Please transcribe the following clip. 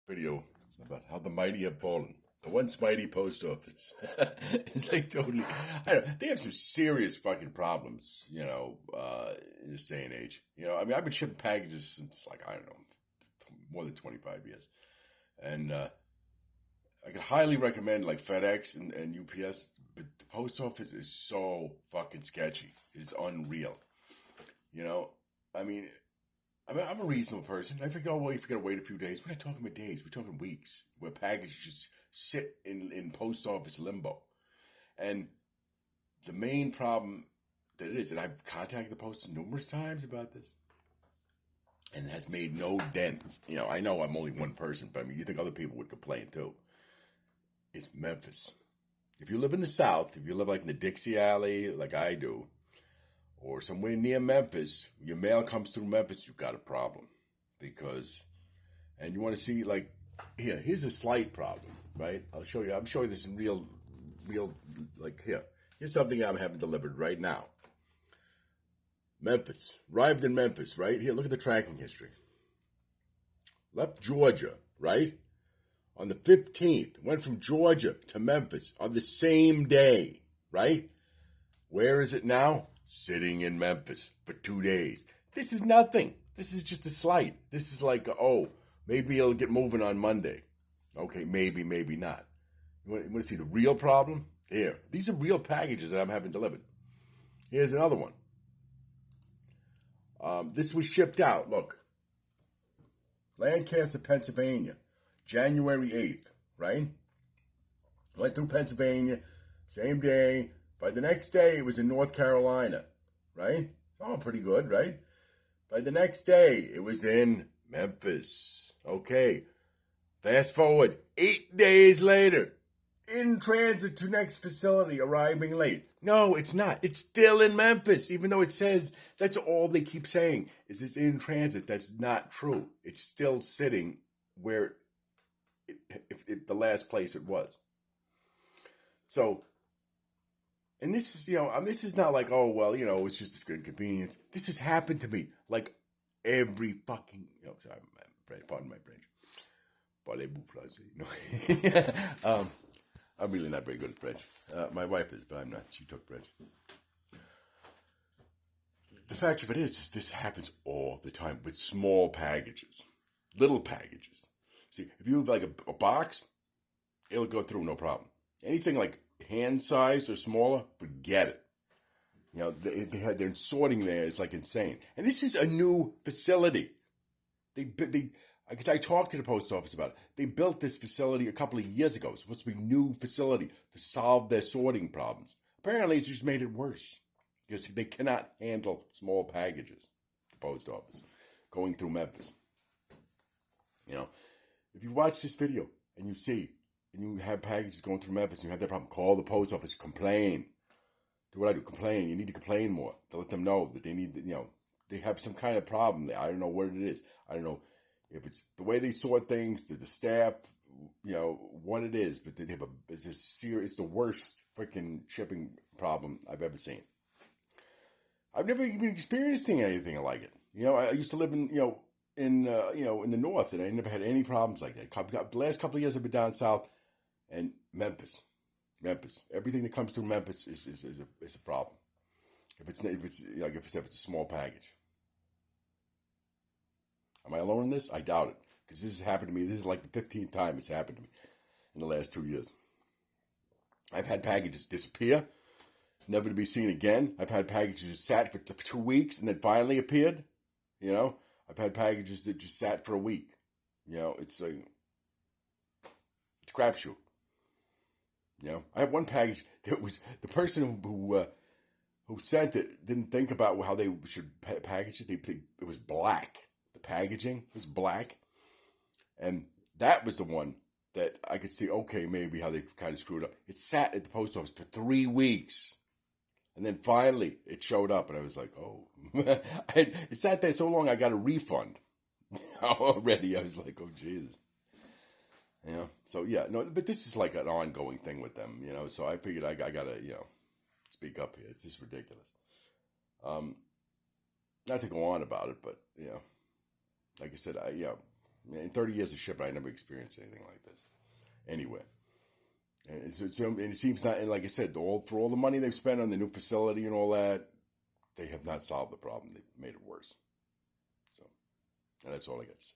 video about how the mighty have fallen. The once mighty post office. It's like totally. I don't know. They have some serious fucking problems, in this day and age. I mean, I've been shipping packages since, like, I don't know, more than 25 years. And I could highly recommend, like, FedEx and UPS, but the post office is so fucking sketchy. It's unreal. You know, I mean, I'm a reasonable person. I figure, oh, well, if you gotta wait a few days, we're not talking about days, we're talking weeks, where packages just sit in post office limbo. And the main problem that it is, and I've contacted the post numerous times about this, and it has made no dent. I know I'm only one person, but I mean, you think other people would complain too. It's Memphis. If you live in the South, if you live like in the Dixie Alley, like I do, or somewhere near Memphis, your mail comes through Memphis, you've got a problem. And you want to see, like, here's a slight problem, right? I'll show you. I'm showing this in real, like, here. Here's something I'm having delivered right now. Memphis. Arrived in Memphis, right? Here, look at the tracking history. Left Georgia, right? On the 15th. Went from Georgia to Memphis on the same day, right? Where is it now? Sitting in Memphis for 2 days. This is nothing. This is just a slight. This is like, oh, maybe it'll get moving on Monday. Okay, maybe not. You want to see the real problem? Here. These are real packages that I'm having delivered. Here's another one. This was shipped out. Look. Lancaster, Pennsylvania. January 8th, right? Went through Pennsylvania. Same day. By the next day, it was in North Carolina, right? Oh, pretty good, right? By the next day, it was in Memphis. Okay. Fast forward, 8 days later, in transit to next facility, arriving late. No, it's not. It's still in Memphis, even though it says, that's all they keep saying, is it's in transit. That's not true. It's still sitting where the last place it was. So, and this is, this is not like, oh, well, it's just a inconvenience. This has happened to me like every fucking, sorry, pardon my French. Parlez-vous français? No. I'm really not very good at French. My wife is, but I'm not. She took French. The fact of it is this happens all the time with small packages, little packages. See, if you have like a box, it'll go through no problem. Anything like hand size or smaller, forget it. Their sorting there is like insane. And this is a new facility. Because I talked to the post office about it. They built this facility a couple of years ago. It's supposed to be a new facility to solve their sorting problems. Apparently, it's just made it worse because they cannot handle small packages. The post office going through Memphis. If you watch this video and you see and you have packages going through Memphis and you have that problem, call the post office, complain. Do what I do, complain. You need to complain more to let them know that they need, they have some kind of problem there. I don't know what it is. I don't know if it's the way they sort things, the staff, what it is, but they have it's the worst freaking shipping problem I've ever seen. I've never even experienced anything like it. I used to live in the north, and I never had any problems like that. The last couple of years I've been down south, and Memphis, everything that comes through Memphis is a problem. If it's a small package. Am I alone in this? I doubt it. Because this has happened to me. This is like the 15th time it's happened to me in the last 2 years. I've had packages disappear, never to be seen again. I've had packages sat for 2 weeks and then finally appeared. I've had packages that just sat for a week. It's a crapshoot. I have one package that was the person who sent it didn't think about how they should package it. It was black. The packaging was black. And that was the one that I could see, okay, maybe how they kind of screwed up. It sat at the post office for 3 weeks. And then finally it showed up and I was like, oh. It sat there so long I got a refund already. I was like, oh, Jesus. So yeah, no, but this is like an ongoing thing with them, so I figured I gotta, speak up here. It's just ridiculous. Not to go on about it, but, like I said, In 30 years of shipping, I never experienced anything like this. Anyway, and it seems not, and like I said, for all the money they've spent on the new facility and all that, they have not solved the problem. They've made it worse. So, and that's all I got to say.